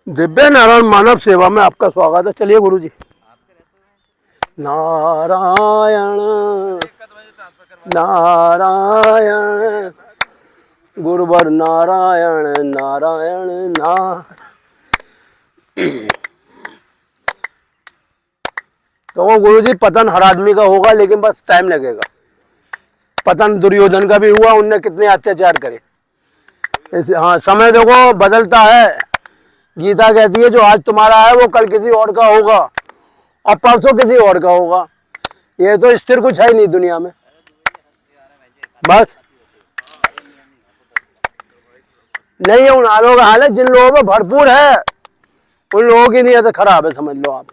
दिव्य नारायण मानव सेवा में आपका स्वागत है। चलिए गुरु जी। नारायण नारायण गुरुवर नारायण नारायण तो वो गुरु जी पतन हर आदमी का होगा, लेकिन बस टाइम लगेगा। पतन दुर्योधन का भी हुआ, उनने कितने अत्याचार करे। हाँ, समय देखो बदलता है। गीता कहती है जो आज तुम्हारा है वो कल किसी और का होगा और परसों किसी और का होगा। ये तो स्थिर कुछ है ही नहीं दुनिया में। बस नहीं है उन हालों का हाल है जिन लोगों में भरपूर है, उन लोगों की नीयत खराब है, समझ लो आप।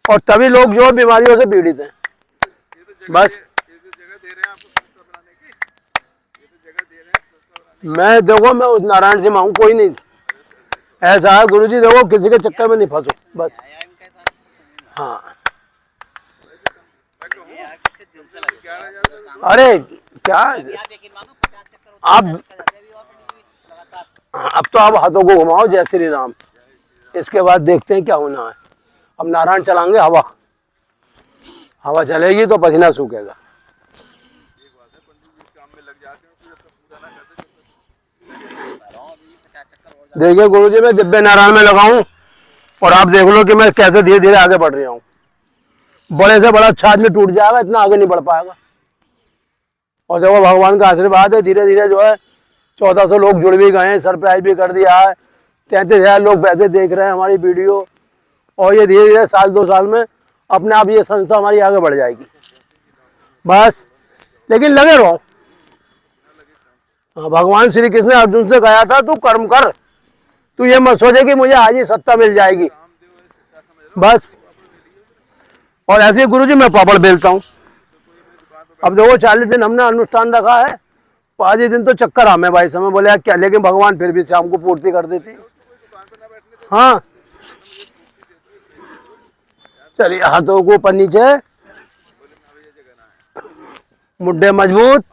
और तभी लोग जो बीमारियों से पीड़ित हैं। बस मैं देखो, मैं उस नारायण से मांगू, कोई नहीं ऐसा है गुरु जी। देखो किसी के चक्कर में नहीं फंसो बस। हाँ, अरे क्या अब तो आप हाथों को घुमाओ जय श्री राम। इसके बाद देखते हैं क्या होना है। अब नारायण चलाएंगे, हवा चलेगी तो पसीना सूखेगा। देखिए गुरु जी, मैं दिव्य नारायण में लगाऊं और आप देख लो कि मैं कैसे धीरे धीरे आगे बढ़ रहा हूँ। बड़े से बड़ा अच्छा आदमी टूट जाएगा, इतना आगे नहीं बढ़ पाएगा। और देखो भगवान का आशीर्वाद है, धीरे धीरे जो है 1400 लोग जुड़ भी गए हैं, सरप्राइज भी कर दिया है। 33,000 लोग वैसे देख रहे हैं हमारी वीडियो। और ये धीरे धीरे साल 2 साल में अपने आप ये संस्था हमारी आगे बढ़ जाएगी। बस लेकिन लगे रहो। भगवान श्री कृष्ण ने अर्जुन से कहा था तू कर्म कर, तू ये मत सोचे कि मुझे आज ही सत्ता मिल जाएगी। बस। और ऐसे ही गुरु जी मैं पापड़ बेलता हूँ। अब देखो 40 दिन हमने अनुष्ठान रखा है, 5 दिन तो चक्कर हमें भाई समय बोले क्या, लेकिन भगवान फिर भी शाम को पूर्ति कर देती। हाँ चलिए, हाथों को ऊपर नीचे, मुड्ढे मजबूत,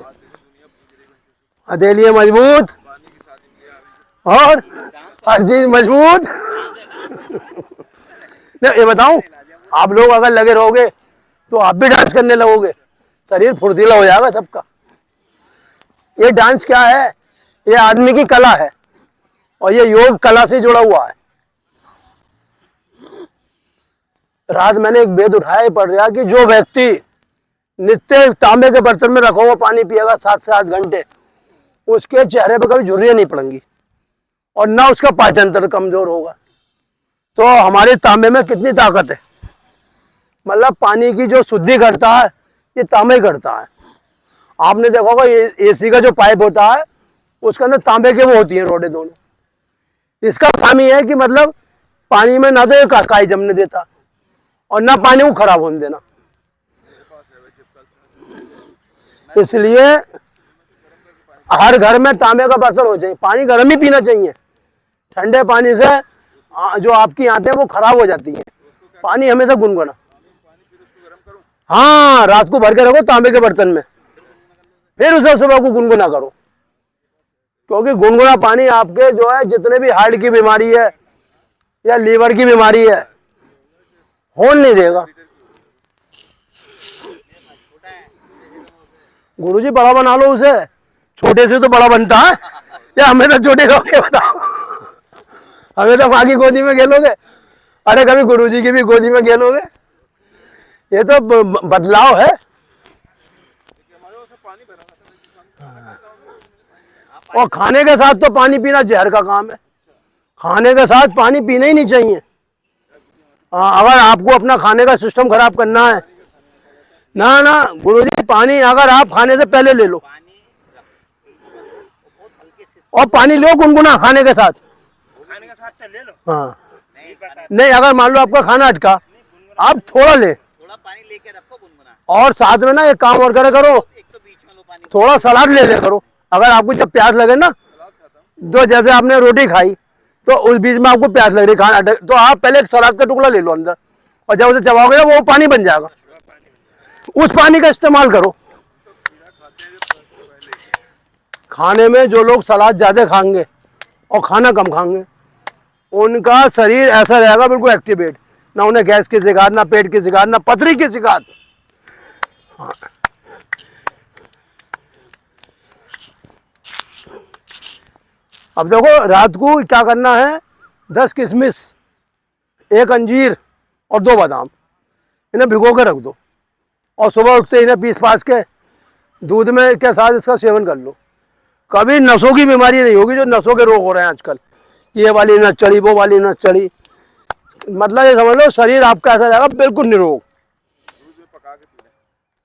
हथेलियां मजबूत और हर चीज मजबूत। ये बताऊं, आप लोग अगर लगे रहोगे तो आप भी डांस करने लगोगे, शरीर फुर्तीला हो जाएगा सबका। ये डांस क्या है? ये आदमी की कला है और ये योग कला से जुड़ा हुआ है। रात मैंने एक वेद उठाया पढ़ रहा कि जो व्यक्ति नित्य तांबे के बर्तन में रखा हुआ पानी पिएगा 7 से 8 घंटे, उसके चेहरे पर कभी झुर्रियां नहीं पड़ेंगी और ना उसका पाचन तंत्र कमजोर होगा। तो हमारे तांबे में कितनी ताकत है। मतलब पानी की जो शुद्धि करता है ये तांबे करता है। आपने देखा होगा एसी का जो पाइप होता है उसके अंदर तांबे के वो होती है रोडे दोनों। इसका काम ये है कि मतलब पानी में ना तो काई जमने देता और ना पानी को खराब होने देना। इसलिए हर घर में तांबे का बर्तन हो चाहिए। पानी गर्म ही पीना चाहिए, ठंडे पानी से जो आपकी आंतें वो खराब हो जाती हैं। पानी हमेशा गुनगुना। हाँ, रात को भर के रखो तांबे के बर्तन में, फिर उसे सुबह को गुनगुना करो। क्योंकि गुनगुना पानी आपके जो है जितने भी हार्ट की बीमारी है या लीवर की बीमारी है होने नहीं देगा। गुरुजी बड़ा बना लो उसे, छोटे से तो बड़ा बनता है या हमें तो छोटे रहोगे बताओ। हमें तो माँ की गोदी में खेलोगे, अरे कभी गुरुजी की भी गोदी में खेलोगे। ये तो बदलाव है। और खाने के साथ तो पानी पीना जहर का काम है। खाने के साथ पानी पीना ही नहीं चाहिए। अगर आपको अपना खाने का सिस्टम खराब करना है ना गुरुजी, पानी अगर आप खाने से पहले ले लो और पानी लो गुनगुना खाने के साथ ले लो। हाँ नहीं, अगर मान लो आपका खाना अटका, आप थोड़ा पानी लेके रखो गुनगुना। और साथ में ना एक काम और करे करो, थोड़ा सलाद ले करो। अगर आपको जब प्यास लगे ना, तो जैसे आपने रोटी खाई तो उस बीच में आपको प्यास लग रही खाना, तो आप पहले एक सलाद का टुकड़ा ले लो अंदर और जब उसे चबाओगे ना वो पानी बन जाएगा। उस पानी का इस्तेमाल करो। खाने में जो लोग सलाद ज्यादा खाएंगे और खाना कम खाएंगे, उनका शरीर ऐसा रहेगा बिल्कुल एक्टिवेट, ना उन्हें गैस की शिकायत, ना पेट की शिकायत, ना पथरी की शिकायत। हाँ। अब देखो रात को क्या करना है, 10 किशमिश, 1 अंजीर और 2 बादाम, इन्हें भिगो के रख दो और सुबह उठते इन्हें पीस पास के दूध में के साथ इसका सेवन कर लो। कभी नसों की बीमारी नहीं होगी, जो नसों के रोग हो रहे हैं आजकल, ये वाली नस चढ़ी, वो वाली नस चढ़ी, मतलब ये समझ लो शरीर आपका ऐसा रहेगा बिल्कुल निरोग।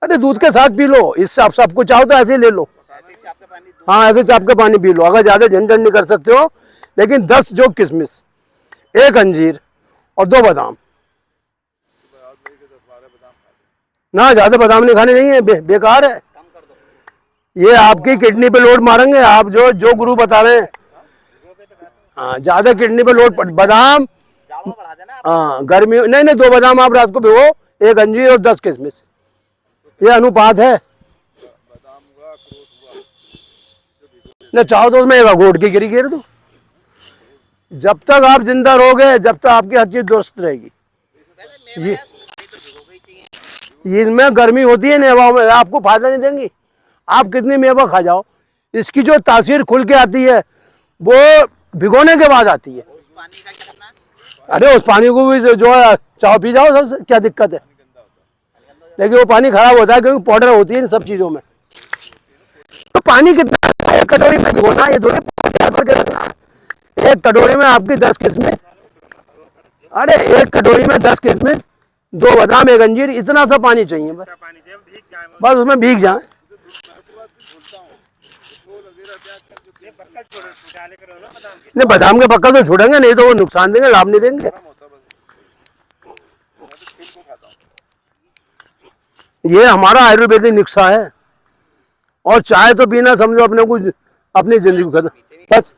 अरे दूध के साथ पी लो, इससे आप सब कुछ चाहो तो ऐसे ही ले लो। हाँ ऐसे चाप के पानी पी लो, अगर ज़्यादा झंझट नहीं कर सकते हो। लेकिन 10 जो किशमिश, 1 अंजीर और 2 बादाम, ना ज़्यादा बादाम नहीं खाने चाहिए, बेकार है ये, आपकी किडनी पे लोड मारेंगे। आप जो जो गुरु बता रहे हैं, हाँ ज़्यादा किडनी पे लोड बादाम, हाँ गर्मी नहीं नहीं, 2 बादाम आप रात को भिगो, 1 अंजीर और 10 किशमिश, ये अनुपात है। न चाहो तो उसमें घोट की गिरी गिर दो। जब तक आप जिंदा रहोगे, जब तक आपकी हर चीज दुरुस्त रहेगी। ये इनमें गर्मी होती है मेवा में, आपको फायदा नहीं देंगी। आप कितनी मेवा खा जाओ, इसकी जो तासीर खुल के आती है वो भिगोने के बाद आती है। अरे उस पानी को भी जो है चाहो पी जाओ, सबसे क्या दिक्कत है। लेकिन वो पानी खराब होता है क्योंकि पाउडर होती है इन सब चीजों में। तो पानी कितना, 1 कटोरी में भिगोना, ये थोड़ी 1 कटोरी में आपकी 10 किशमिश, अरे 1 कटोरी में 10 किशमिश, 2 बादाम, 1 अंजीर, इतना सा पानी चाहिए बस, बस उसमें भीग जाए। नहीं बादाम के पक्का तो छोड़ेंगे नहीं, तो वो नुकसान देंगे, लाभ नहीं देंगे। ये हमारा आयुर्वेदिक नुस्खा है। और चाय तो पीना समझो अपने को अपनी जिंदगी खत्म बस।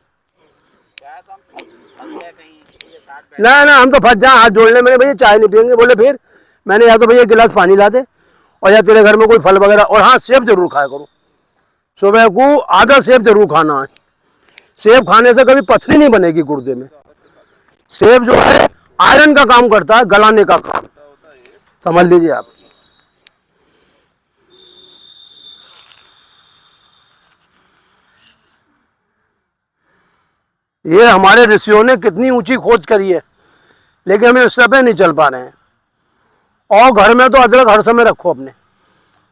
ना ना हम तो फंस जाए हाथ जोड़ने में, भैया चाय नहीं पियेंगे। बोले फिर मैंने या तो भैया 1 गिलास पानी ला दे, और या तेरे घर में कोई फल वगैरह, और हाँ सेब जरूर खाया करो, सुबह को आधा सेब जरूर खाना है। सेब खाने से कभी पथरी नहीं बनेगी गुर्दे में। सेब जो है आयरन का काम करता है, गलाने का काम, समझ लीजिए आप। ये हमारे ऋषियों ने कितनी ऊंची खोज करी है, लेकिन हम इस पे नहीं चल पा रहे हैं। और घर में तो अदरक हर समय रखो अपने।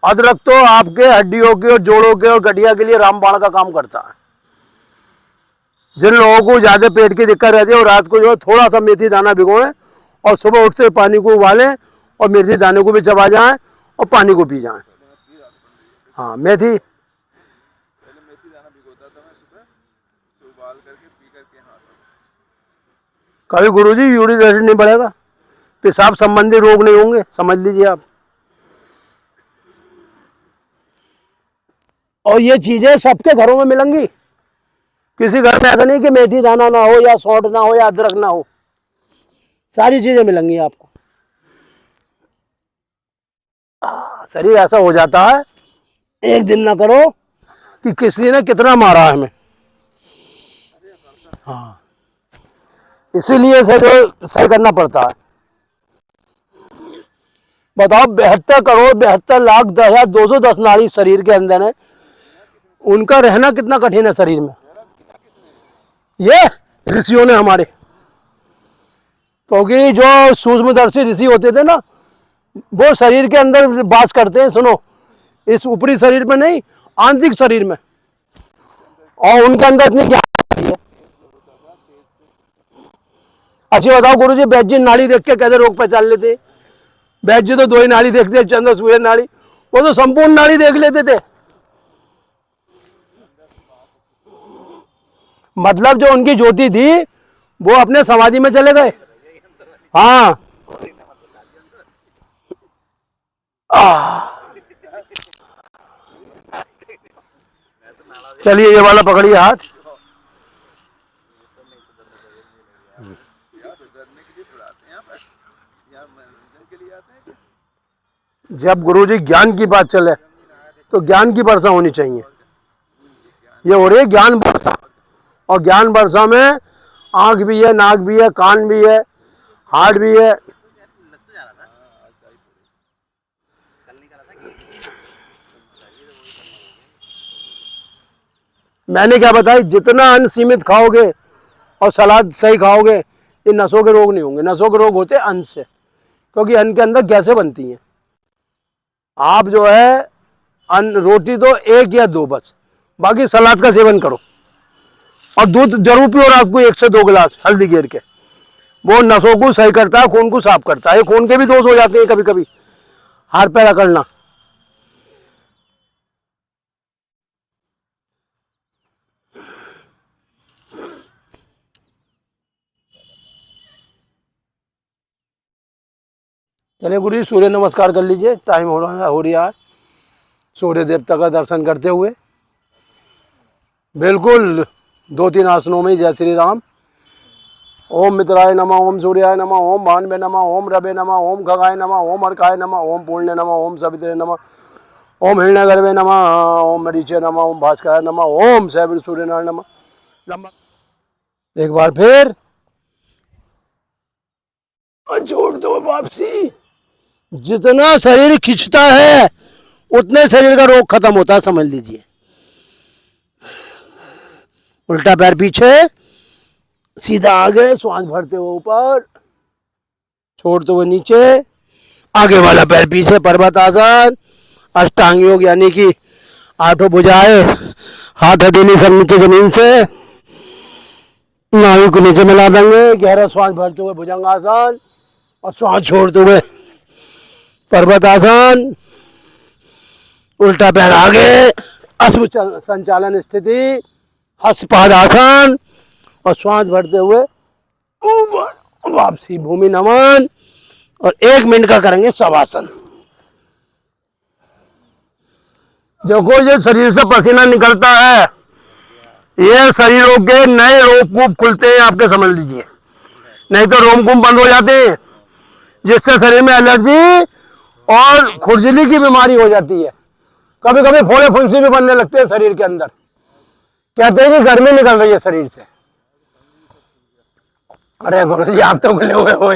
अदरक तो आपके हड्डियों के और जोड़ों के और गठिया के लिए रामबाण का काम करता है। जिन लोगों को ज़्यादा पेट की दिक्कत रहती है, और रात को जो है थोड़ा सा मेथी दाना भिगोएं और सुबह उठते पानी को उबालें और मेथी दाने को भी चबा जाएं और पानी को पी जाएं। हाँ मेथी कभी गुरुजी यूरिक एसिड नहीं बढ़ेगा, पेशाब संबंधी रोग नहीं होंगे, समझ लीजिए आप। और ये चीजें सबके घरों में मिलेंगी, किसी घर में ऐसा नहीं कि मेथी दाना ना हो या सौंठ ना हो या अदरक ना हो, सारी चीजें मिलेंगी आपको। शरीर ऐसा हो जाता है, एक दिन ना करो कि किसी ने कितना मारा है हमें। हाँ इसीलिए इसे जो सही करना पड़ता है। बताओ 72 करोड़ 72 लाख 10,210 नाड़ी शरीर के अंदर है, उनका रहना कितना कठिन है शरीर में। ये ऋषियों ने हमारे, क्योंकि जो सूक्ष्मदर्शी ऋषि होते थे ना, वो शरीर के अंदर वास करते हैं। सुनो, इस ऊपरी शरीर में नहीं, आंतरिक शरीर में, और उनके अंदर इतनी ज्ञान है। अच्छा बताओ गुरुजी, वैद्य जी नाड़ी देख के कैसे रोग पहचान लेते? वैद्य जी तो 2 ही नाड़ी देखते, चंद्र सूर्य नाड़ी, वो तो संपूर्ण नाड़ी देख लेते थे। मतलब जो उनकी ज्योति थी वो अपने समाधि में चले गए। हाँ चलिए ये वाला पकड़िए हाथ। जब गुरुजी ज्ञान की बात चले तो ज्ञान की वर्षा होनी चाहिए। ये हो रही है ज्ञान वर्षा, और ज्ञान वर्षा में आँख भी है, नाक भी है, कान भी है, हार्ट भी है। मैंने क्या बताया, जितना अन्न सीमित खाओगे और सलाद सही खाओगे, ये नसों के रोग नहीं होंगे। नसों के रोग होते हैं अन्न से, क्योंकि अन्न के अंदर गैसें बनती हैं। आप जो है अन्न, रोटी तो एक या दो बस, बाकी सलाद का सेवन करो और दूध जरूर पियो रात को 1 से 2 गिलास हल्दी घेर के। वो नसों को सही करता है, खून को साफ करता है। खून के भी दोष हो जाते हैं कभी कभी, हाथ पैर अकड़ना। चलिए गुरु जी, सूर्य नमस्कार कर लीजिए, टाइम हो रहा है। सूर्य देवता का दर्शन करते हुए बिल्कुल 2-3 आसनों में जय श्री राम। ओम मित्राय नमः, ओम सूर्याय नमः, ओम भान्वे नमः, ओम रवे नमः, ओम खगाय नमः, ओम अर्काय नमः, ओम पूर्णे नमः, ओम सवित्रे नमः, ओम हिरण्यगर्भे नमः, ओम मरीचे नमः, ओम भास्कराय नमः, ओम सैवर सूर्यनारायण नमः। एक बार फिर छोड़ दो वापसी। जितना शरीर खिंचता है उतने शरीर का रोग खत्म होता है, समझ लीजिए। उल्टा पैर पीछे, सीधा आगे, श्वास भरते हुए ऊपर, छोड़ते हुए नीचे, आगे वाला पैर पीछे, पर्वत आसन, अष्टांग योग यानी कि 8 भुजाएं, हाथ हथेली सब नीचे जमीन से, नाभि को नीचे मिला देंगे। गहरा श्वास भरते हुए भुजंगासन और श्वास छोड़ते हुए पर्वत आसन, उल्टा पैर आगे, अश्व संचालन स्थिति, हस्तपाद आसन और श्वास भरते हुए ऊपर वापसी, भूमि नमन। और 1 मिनट का करेंगे शवासन। देखो ये शरीर से पसीना निकलता है, ये शरीरों के नए रोमकूप खुलते हैं आपके, समझ लीजिए। नहीं तो रोमकूप बंद हो जाते हैं, जिससे शरीर में एलर्जी और खुजली की बीमारी हो जाती है। कभी कभी फोड़े फुंसी भी बनने लगते हैं शरीर के अंदर। कहते हैं कि गर्मी निकल रही है शरीर से। अरे गुरु जी, आप तो खुले हुए हो।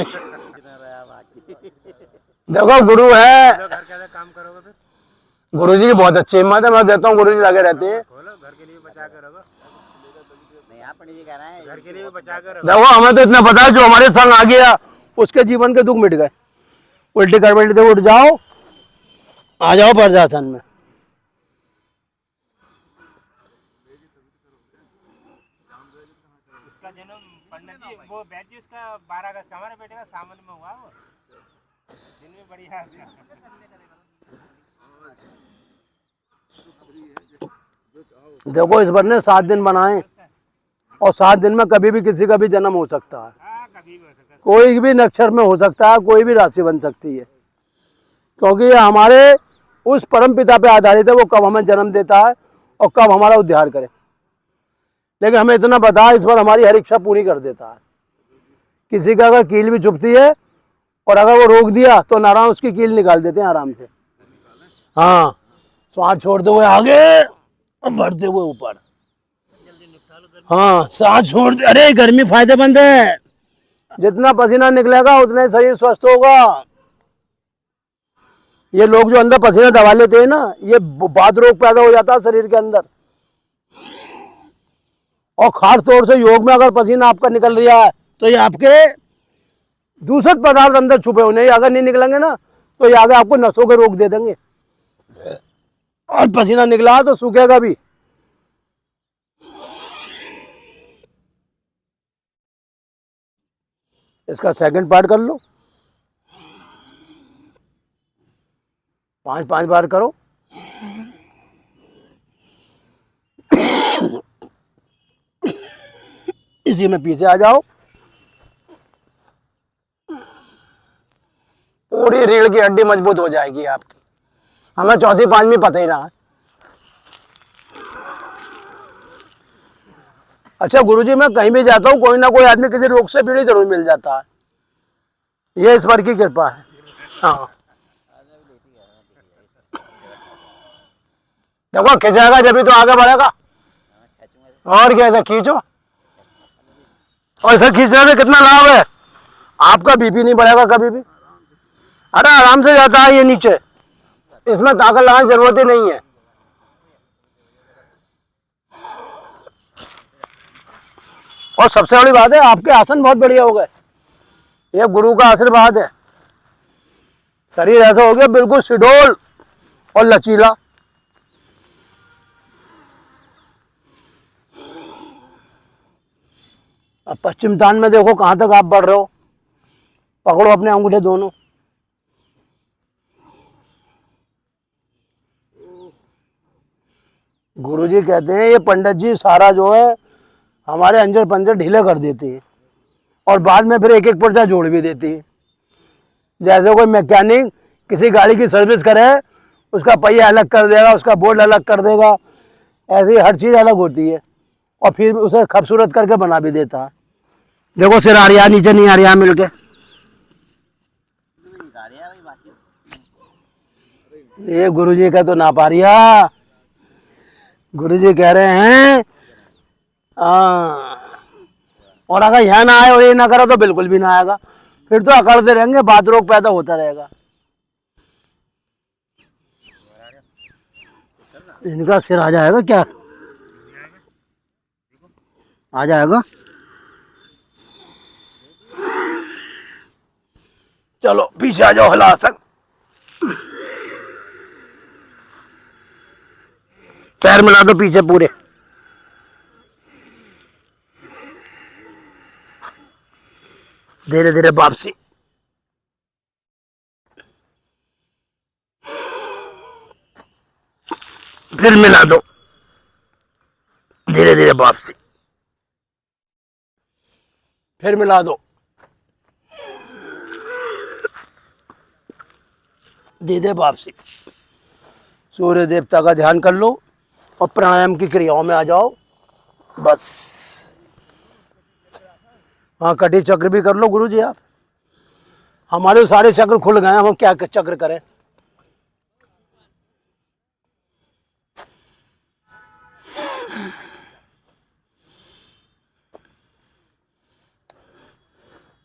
देखो गुरु है, गुरु जी की बहुत अच्छी हिम्मत है, मैं देता हूँ। गुरु जी लगे रहते हैं। देखो हमें तो इतना पता है, जो हमारे संग आ गया उसके जीवन के दुख मिट गए। उल्टी कर बैठे थे, उठ जाओ, आ जाओ पर्जासन में। वो बैच जी उसका 12 अगस्त हमारे बेटे का सावन में हुआ, वो दिन में बढ़िया। देखो इस बार ने 7 दिन बनाए और 7 दिन में कभी भी किसी का भी जन्म हो सकता है। कभी भी हो सकता है, कोई भी नक्षत्र में हो सकता है, कोई भी राशि बन सकती है, क्योंकि ये हमारे उस परम पिता पे आधारित है, वो कब हमें जन्म देता है और कब हमारा उद्धार करे। लेकिन हमें इतना पता है, इस बार हमारी हर इच्छा पूरी कर देता है। किसी का अगर कील भी चुभती है और अगर वो रोक दिया तो नारायण उसकी कील निकाल देते हैं आराम से। हाँ, सांस छोड़ते हुए आगे और बढ़ते हुए ऊपर। हाँ, सांस छोड़, अरे गर्मी फायदेमंद है, जितना पसीना निकलेगा उतना ही शरीर स्वस्थ होगा। ये लोग जो अंदर पसीना दबा लेते हैं ना, ये बात रोग पैदा हो जाता है शरीर के अंदर। और खास तौर से योग में अगर पसीना आपका निकल रहा है तो ये आपके दूषित पदार्थ अंदर छुपे हुए, अगर नहीं निकलेंगे ना तो ये आगे आपको नसों के रोग दे देंगे। और पसीना निकला तो सूखेगा भी। इसका सेकंड पार्ट कर लो, 5-5 बार करो। इसी में पीछे आ जाओ, पूरी रीढ़ की हड्डी मजबूत हो जाएगी आपकी। हमें 4-5वीं पता ही रहा। अच्छा गुरुजी, मैं कहीं भी जाता हूँ कोई ना कोई आदमी किसी रोग से पीड़ित जरूर मिल जाता है, ये ईश्वर की कृपा है। हाँ देखो, खिंचाएगा जब भी तो आगे बढ़ेगा। और क्या, खींचो। और इसे खींचने से कितना लाभ है, आपका बीपी नहीं बढ़ेगा कभी भी। अरे आराम से जाता है ये नीचे, इसमें ताकत लगाने की जरूरत ही नहीं है। और सबसे बड़ी बात है, आपके आसन बहुत बढ़िया हो गए, ये गुरु का आशीर्वाद है। शरीर ऐसा हो गया बिल्कुल सुडौल और लचीला। अब पश्चिम तान में देखो कहां तक आप बढ़ रहे हो, पकड़ो अपने अंगूठे दोनों। गुरुजी कहते हैं ये पंडित जी सारा जो है हमारे अंजर पंजर ढीले कर देती है और बाद में फिर एक एक पुर्जा जोड़ भी देती है। जैसे कोई मैकेनिक किसी गाड़ी की सर्विस करे, उसका पहिया अलग कर देगा, उसका बोर्ड अलग कर देगा, ऐसी हर चीज़ अलग होती है और फिर उसे खूबसूरत करके बना भी देता है। देखो सिर आ रहा, नीचे नहीं आ रहा मिलके। ये गुरुजी का तो ना पा रिया, गुरुजी कह रहे हैं और अगर यहाँ ना आए और ये ना करो तो बिल्कुल भी ना आएगा, फिर तो अकड़ते रहेंगे, बात रोग पैदा होता रहेगा। इनका सिर आ जाएगा क्या, आ जाएगा। चलो पीछे आ जाओ, हिला सक पैर मिला दो पीछे पूरे। धीरे धीरे वापसी, फिर मिला दो, धीरे धीरे वापसी, फिर मिला दो, धीरे वापसी। सूर्य देवता का ध्यान कर लो और प्राणायाम की क्रियाओं में आ जाओ बस। हाँ कटी चक्र भी कर लो गुरुजी आप, हमारे सारे चक्र खुल गए, हम क्या चक्र करें।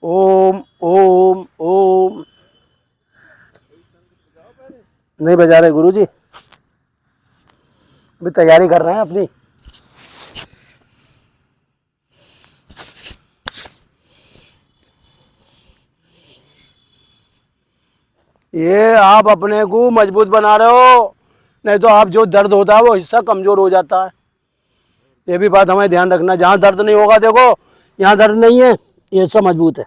ओम ओम ओम। नहीं बजा रहे गुरुजी, अभी तैयारी कर रहे हैं अपनी। ये आप अपने को मजबूत बना रहे हो, नहीं तो आप जो दर्द होता है वो हिस्सा कमजोर हो जाता है। ये भी बात हमें ध्यान रखना, जहाँ दर्द नहीं होगा देखो, यहाँ दर्द नहीं है ये हिस्सा मजबूत है,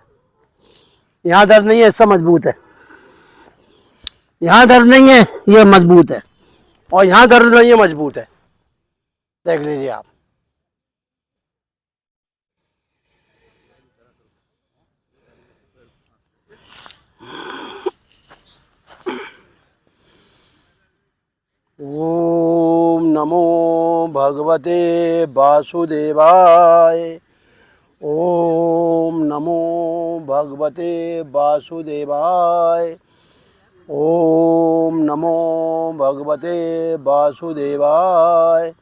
यहाँ दर्द नहीं है हिस्सा मजबूत है, यहाँ दर्द नहीं है ये मजबूत है, और यहाँ दर्द नहीं है मजबूत है। देख लीजिए आप। ओम नमो भगवते वासुदेवाय। ओम नमो भगवते वासुदेवाय। ओम नमो भगवते वासुदेवाय।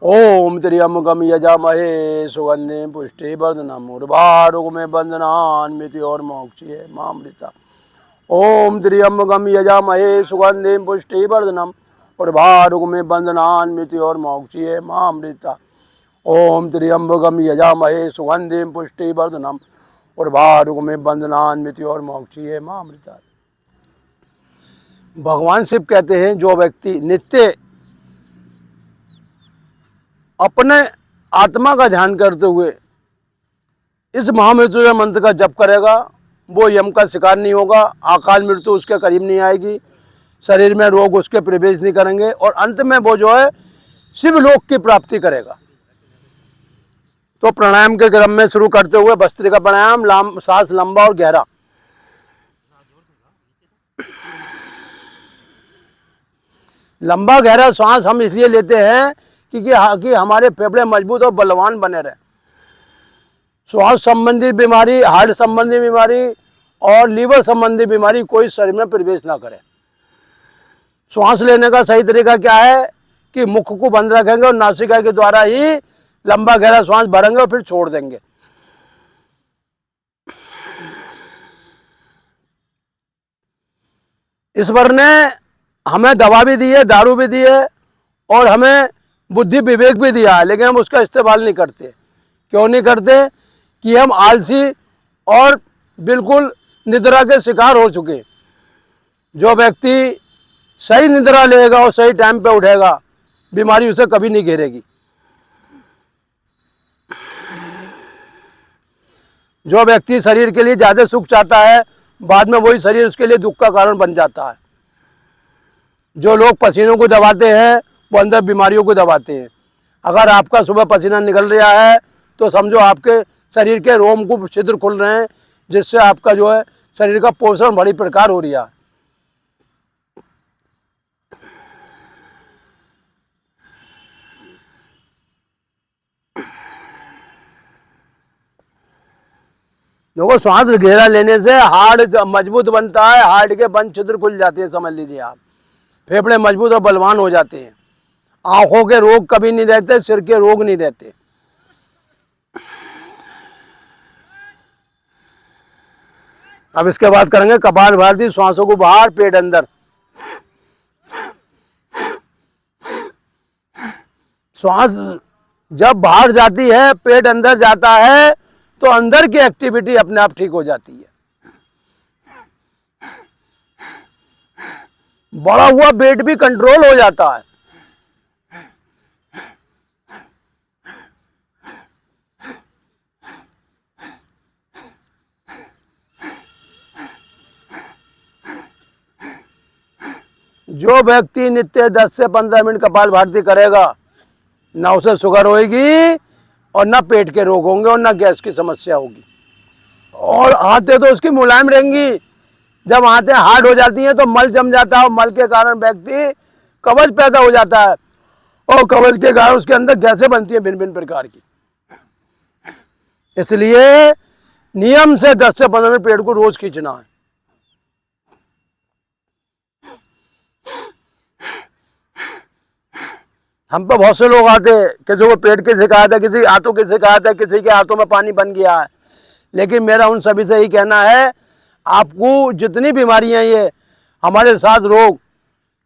ओम त्र्यंबकम यजामहे सुगंधिं पुष्टिवर्धनम् उर्वारुकमेव बन्धनान् और मोक्षये मामृता। ओम त्र्यंबकम यजामहे सुगंधिं पुष्टिवर्धनम् उर्वारुकमेव बन्धनान् और मोक्षये मामृता। ओम त्र्यंबकम यजामहे सुगंधिं पुष्टिवर्धनम् और भारुक में बंधनान्वित और मोक्षीय मां अमृता। भगवान शिव कहते हैं जो व्यक्ति नित्य अपने आत्मा का ध्यान करते हुए इस महामृत्युंजय मंत्र का जप करेगा वो यम का शिकार नहीं होगा, अकाल मृत्यु उसके करीब नहीं आएगी, शरीर में रोग उसके प्रवेश नहीं करेंगे और अंत में वो जो है शिवलोक की प्राप्ति करेगा। तो प्राणायाम के क्रम में शुरू करते हुए भस्त्रिका प्राणायाम, सांस लंबा और गहरा। लंबा गहरा सांस हम इसलिए लेते हैं कि हमारे फेफड़े मजबूत और बलवान बने रहे। श्वास संबंधी बीमारी, हार्ट संबंधी बीमारी और लीवर संबंधी बीमारी कोई शरीर में प्रवेश ना करे। श्वास लेने का सही तरीका क्या है कि मुख को बंद रखेंगे और नासिका के द्वारा ही लंबा गहरा श्वास भरेंगे और फिर छोड़ देंगे। ईश्वर ने हमें दवा भी दी है, दारू भी दी है और हमें बुद्धि विवेक भी दिया है, लेकिन हम उसका इस्तेमाल नहीं करते। क्यों नहीं करते? कि हम आलसी और बिल्कुल निद्रा के शिकार हो चुके। जो व्यक्ति सही निद्रा लेगा और सही टाइम पे उठेगा, बीमारी उसे कभी नहीं घेरेगी। जो व्यक्ति शरीर के लिए ज़्यादा सुख चाहता है, बाद में वही शरीर उसके लिए दुख का कारण बन जाता है। जो लोग पसीनों को दबाते हैं वो अंदर बीमारियों को दबाते हैं। अगर आपका सुबह पसीना निकल रहा है तो समझो आपके शरीर के रोम को छिद्र खुल रहे हैं, जिससे आपका जो है शरीर का पोषण बड़ी प्रकार हो रहा है। देखो, श्वास गहरा लेने से हार्ट मजबूत बनता है, हार्ट के बंद छिद्र खुल जाते हैं, समझ लीजिए आप। फेफड़े मजबूत और बलवान हो जाते हैं। आंखों के रोग कभी नहीं रहते, सिर के रोग नहीं रहते। अब इसके बाद करेंगे कपालभाति, श्वासों को बाहर, पेट अंदर। श्वास जब बाहर जाती है, पेट अंदर जाता है, तो अंदर की एक्टिविटी अपने आप ठीक हो जाती है। बड़ा हुआ पेट भी कंट्रोल हो जाता है। जो व्यक्ति नित्य 10 से 15 मिनट कपालभाति करेगा, ना उसे शुगर होगी और ना पेट के रोग होंगे और ना गैस की समस्या होगी। और आंतें तो उसकी मुलायम रहेंगी। जब आंतें हार्ड हो जाती हैं तो मल जम जाता है और मल के कारण व्यक्ति कवच पैदा हो जाता है और कवच के कारण उसके अंदर गैसें बनती हैं भिन्न भिन्न प्रकार की। इसलिए नियम से 10 से 15 मिनट पेट को रोज खींचना है। हम पे बहुत से लोग आते हैं, किसी को पेट की शिकायत है, किसी हाथों की शिकायत है, किसी के हाथों में पानी बन गया है। लेकिन मेरा उन सभी से ही कहना है, आपको जितनी बीमारियां ये हमारे साथ रोग,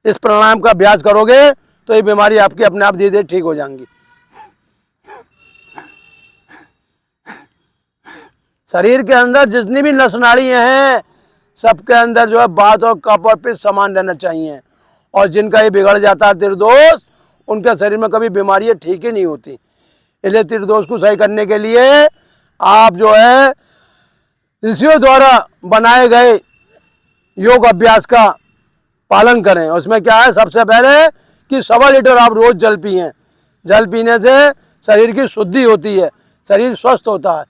इस प्राणायाम का अभ्यास करोगे तो ये बीमारी आपकी अपने आप धीरे धीरे ठीक हो जाएंगी। शरीर के अंदर जितनी भी नस नाड़ियां हैं, सबके अंदर जो है बात और कफ और पित्त समान रहना चाहिए। और जिनका ये बिगड़ जाता है त्रिदोष, उनके शरीर में कभी बीमारियां ठीक ही नहीं होती। इसलिए त्रिदोष को सही करने के लिए आप जो है ऋषियों द्वारा बनाए गए योग अभ्यास का पालन करें। उसमें क्या है, सबसे पहले कि 1.25 लीटर आप रोज जल पिएं। जल पीने से शरीर की शुद्धि होती है, शरीर स्वस्थ होता है।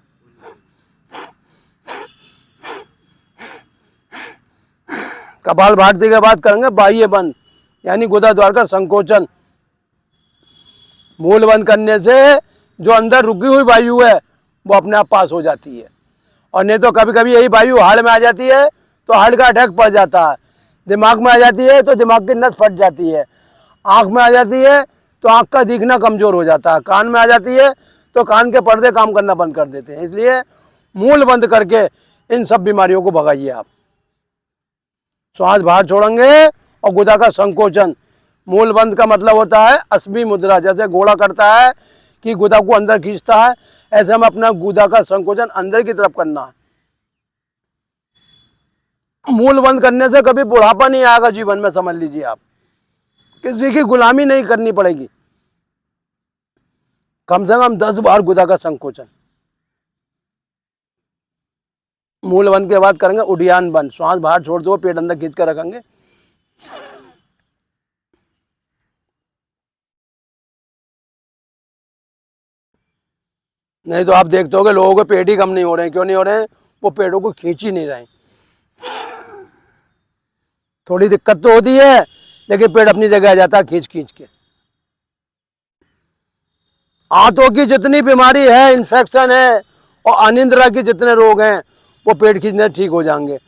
कपालभाति के बाद करेंगे बाह्य बंद, यानी गुदा द्वार का संकोचन। मूल बंद करने से जो अंदर रुकी हुई वायु है वो अपने आप पास हो जाती है। और नहीं तो कभी कभी यही वायु हार्ट में आ जाती है तो हार्ट का अटैक पड़ जाता है, दिमाग में आ जाती है तो दिमाग की नस फट जाती है, आँख में आ जाती है तो आँख का दिखना कमज़ोर हो जाता है, कान में आ जाती है तो कान के पर्दे काम करना बंद कर देते हैं। इसलिए मूल बंद करके इन सब बीमारियों को भगाइए आप। श्वास बाहर छोड़ेंगे और गुदा का संकोचन। मूल बंद का मतलब होता है अस्मी मुद्रा। जैसे घोड़ा करता है कि गुदा को अंदर खींचता है, ऐसे हम अपना गुदा का संकोचन अंदर की तरफ करना है। मूल बंद करने से कभी बुढ़ापा नहीं आएगा जीवन में, समझ लीजिए आप। किसी की गुलामी नहीं करनी पड़ेगी। कम से कम 10 बार गुदा का संकोचन। मूल बंद के बाद करेंगे उड्डयन बंद, श्वास बाहर छोड़ दो, पेट अंदर खींच कर रखेंगे। नहीं तो आप देखते होगे लोगों के पेट ही कम नहीं हो रहे हैं। क्यों नहीं हो रहे हैं? वो पेटों को खींच ही नहीं रहे। थोड़ी दिक्कत तो होती है, लेकिन पेट अपनी जगह आ जाता है खींच खींच के। आंतों की जितनी बीमारी है, इन्फेक्शन है, और अनिद्रा के जितने रोग हैं, वो पेट खींचने ठीक हो जाएंगे।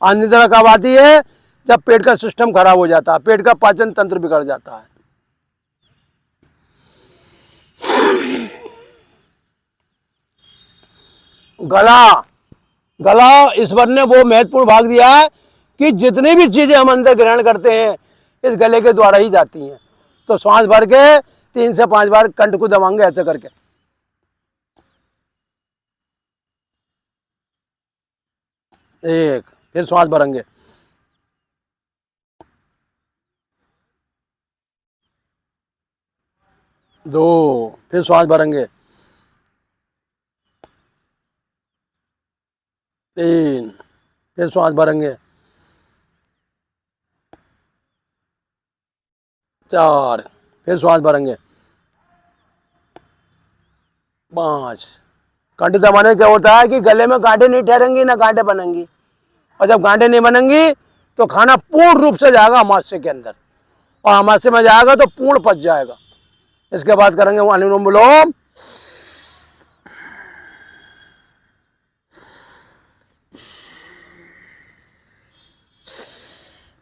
अनिद्रा कब आती है? जब पेट का सिस्टम खराब हो जाता है, पेट का पाचन तंत्र बिगड़ जाता है। गला ईश्वर ने वो महत्वपूर्ण भाग दिया है कि जितनी भी चीजें हम अंदर ग्रहण करते हैं इस गले के द्वारा ही जाती हैं। तो श्वास भर के 3 से 5 बार कंठ को दबाएंगे ऐसे करके। एक, फिर श्वास भरेंगे। दो, फिर श्वास भरेंगे। 3, फिर श्वास भरेंगे। 4, फिर श्वास भरेंगे। 5। कंठ दबाने क्या होता है कि गले में गांठें नहीं ठहरेंगी, ना गांठें बनेंगी, और जब गांठें नहीं बनेंगी तो खाना पूर्ण रूप से जाएगा अमाशय के अंदर, और अमाशय में जाएगा तो पूर्ण पच जाएगा। इसके बाद करेंगे वो अनुलोम विलोम।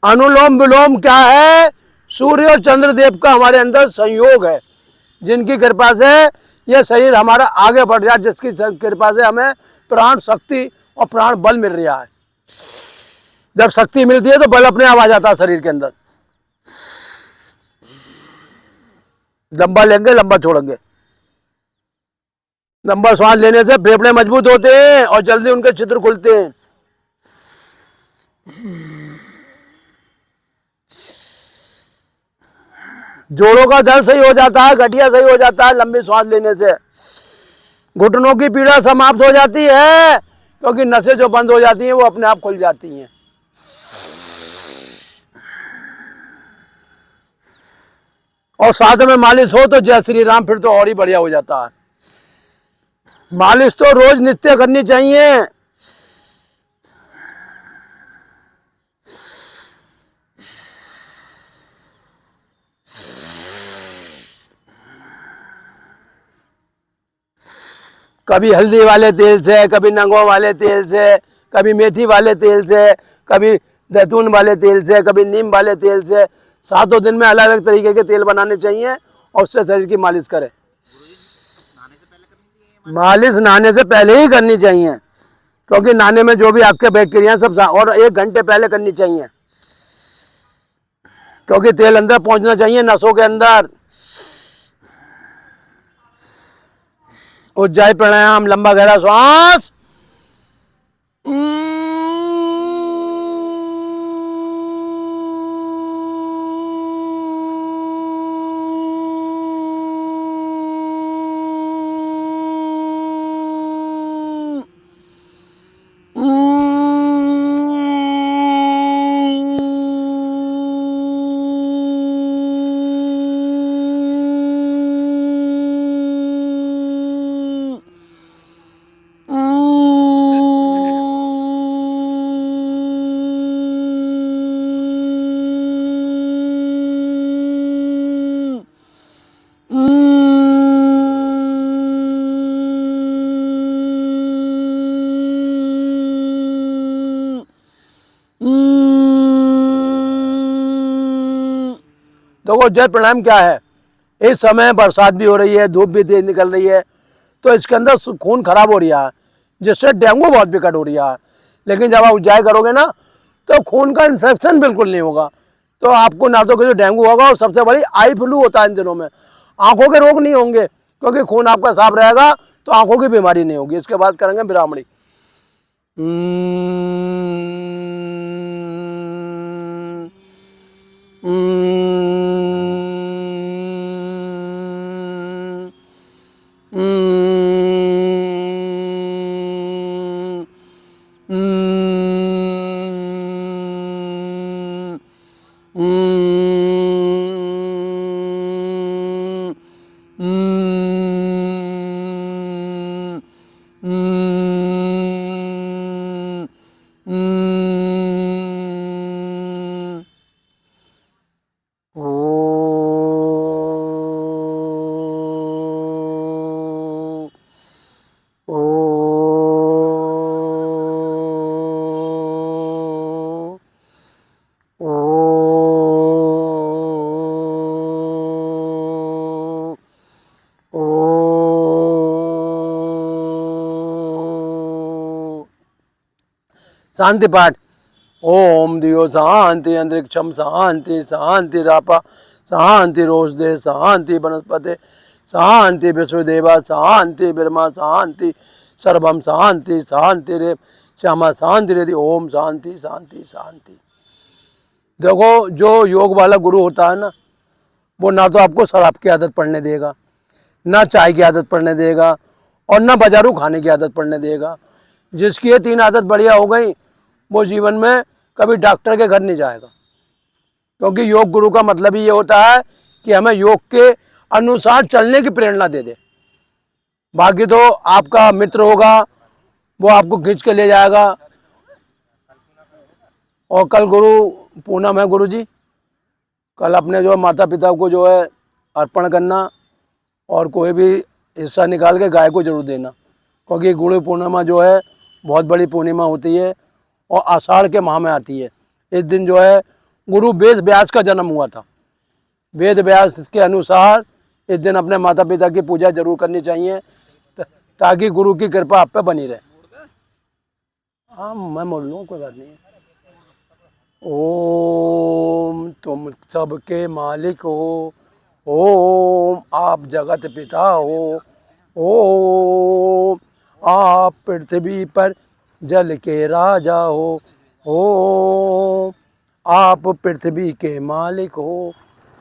अनुलोम विलोम क्या है? सूर्य और चंद्रदेव का हमारे अंदर संयोग है, जिनकी कृपा से यह शरीर हमारा आगे बढ़ रहा है, जिसकी कृपा से हमें प्राण शक्ति और प्राण बल मिल रहा है। जब शक्ति मिलती है तो बल अपने आप आ जाता है शरीर के अंदर। लंबा लेंगे, लंबा छोड़ेंगे। लंबा श्वास लेने से फेफड़े मजबूत होते हैं और जल्दी उनके छिद्र खुलते हैं। जोड़ों का दर्द सही हो जाता है, गठिया सही हो जाता है लंबी श्वास लेने से। घुटनों की पीड़ा समाप्त हो जाती है, क्योंकि नसें जो बंद हो जाती हैं वो अपने आप खुल जाती हैं। और साथ में मालिश हो तो जय श्री राम, फिर तो और ही बढ़िया हो जाता है। मालिश तो रोज नित्य करनी चाहिए। कभी हल्दी वाले तेल से, कभी नंगों वाले तेल से, कभी मेथी वाले तेल से, कभी जैतून वाले तेल से, कभी नीम वाले तेल से। 7 दिन में अलग अलग तरीके के तेल बनाने चाहिए और उससे शरीर की मालिश करें। मालिश नहाने से पहले ही करनी चाहिए, क्योंकि नहाने में जो भी आपके बैक्टीरिया सब, और 1 घंटे पहले करनी चाहिए, क्योंकि तेल अंदर पहुंचना चाहिए नसों के अंदर। उज्जाई प्राणायाम, लंबा गहरा श्वास। देखो जय प्राणायाम क्या है? इस समय बरसात भी हो रही है, धूप भी तेज निकल रही है, तो इसके अंदर खून खराब हो रहा है, जिससे डेंगू बहुत विकट हो रहा है। लेकिन जब आप उज्जाई करोगे ना तो खून का इन्फेक्शन बिल्कुल नहीं होगा, तो आपको ना तो जो डेंगू होगा, और सबसे बड़ी आई फ्लू होता है इन दिनों में। आंखों के रोग नहीं होंगे, क्योंकि खून आपका साफ रहेगा तो आंखों की बीमारी नहीं होगी। इसके बाद करेंगे ब्राह्मणी। शांति पाठ। ओम दियो शांति अंतरिक्षम शांति शांति रापा शांति रोषदे शांति वनस्पति शांति विश्वदेवा शांति ब्रह्मा शांति सर्वम शांति शांति रे श्यामा शांति रे। ओम शांति शांति शांति। देखो जो योग वाला गुरु होता है ना, वो ना तो आपको शराब की आदत पड़ने देगा, ना चाय की आदत पड़ने देगा, और ना बाजारू खाने की आदत पड़ने देगा। जिसकी ये 3 आदत बढ़िया हो गई, वो जीवन में कभी डॉक्टर के घर नहीं जाएगा। क्योंकि योग गुरु का मतलब ही ये होता है कि हमें योग के अनुसार चलने की प्रेरणा दे दे। बाकी तो आपका मित्र होगा, वो आपको खींच के ले जाएगा। और कल गुरु पूनम है गुरु जी, कल अपने जो माता पिता को जो है अर्पण करना, और कोई भी हिस्सा निकाल के गाय को जरूर देना। क्योंकि गुरु पूर्णिमा जो है बहुत बड़ी पूर्णिमा होती है और आषाढ़ के माह में आती है। इस दिन जो है गुरु वेद व्यास का जन्म हुआ था। वेद व्यास के अनुसार इस दिन अपने माता पिता की पूजा जरूर करनी चाहिए, ताकि गुरु की कृपा आप पे बनी रहे। हाँ मैं बोल लूँ, कोई बात नहीं है। ओम तुम सबके मालिक हो, ओम आप जगत पिता हो, ओम आप पृथ्वी पर जल के राजा हो, ओम आप पृथ्वी के मालिक हो,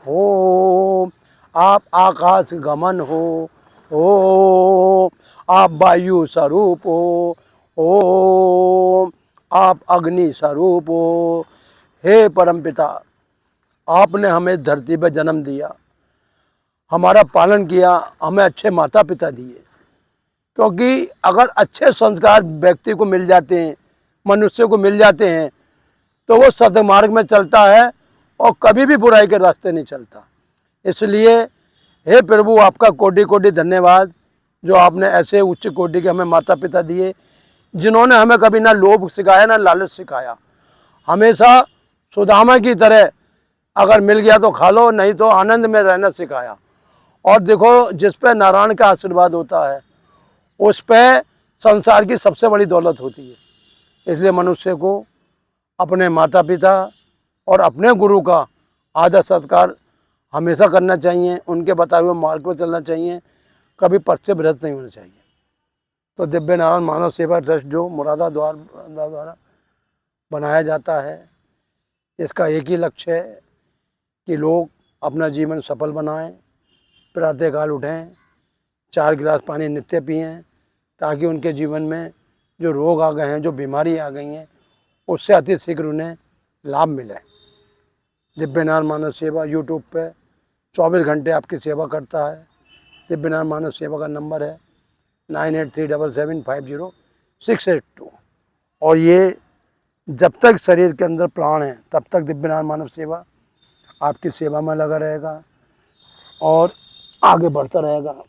ओम आप आकाश गमन हो, ओम आप वायु स्वरूप हो, ओम आप अग्नि स्वरूप हो। हे परमपिता, आपने हमें धरती पर जन्म दिया, हमारा पालन किया, हमें अच्छे माता पिता दिए। क्योंकि अगर अच्छे संस्कार व्यक्ति को मिल जाते हैं, मनुष्य को मिल जाते हैं, तो वो सद्मार्ग में चलता है और कभी भी बुराई के रास्ते नहीं चलता। इसलिए हे प्रभु, आपका कोटि कोटि धन्यवाद, जो आपने ऐसे उच्च कोटि के हमें माता पिता दिए, जिन्होंने हमें कभी ना लोभ सिखाया ना लालच सिखाया। हमेशा सुदामा की तरह अगर मिल गया तो खा लो, नहीं तो आनंद में रहना सिखाया। और देखो, जिस पे नारायण का आशीर्वाद होता है, उस पे संसार की सबसे बड़ी दौलत होती है। इसलिए मनुष्य को अपने माता पिता और अपने गुरु का आदर सत्कार हमेशा करना चाहिए, उनके बताए हुए मार्ग पर चलना चाहिए, कभी पथ से भ्रष्ट नहीं होना चाहिए। तो दिव्य नारायण मानव सेवा ट्रस्ट जो मुरादा द्वारा बनाया जाता है, इसका एक ही लक्ष्य है कि लोग अपना जीवन सफल बनाएं, प्रातःकाल उठें, 4 गिलास पानी नित्य पिएं, ताकि उनके जीवन में जो रोग आ गए हैं, जो बीमारी आ गई हैं, उससे अति शीघ्र उन्हें लाभ मिले। दिव्य नारायण मानव सेवा यूट्यूब पे 24 घंटे आपकी सेवा करता है। दिव्य नारायण मानव सेवा का नंबर है 9837750682। और ये जब तक शरीर के अंदर प्राण है, तब तक दिव्य नारायण मानव सेवा आपकी सेवा में लगा रहेगा और आगे बढ़ता रहेगा।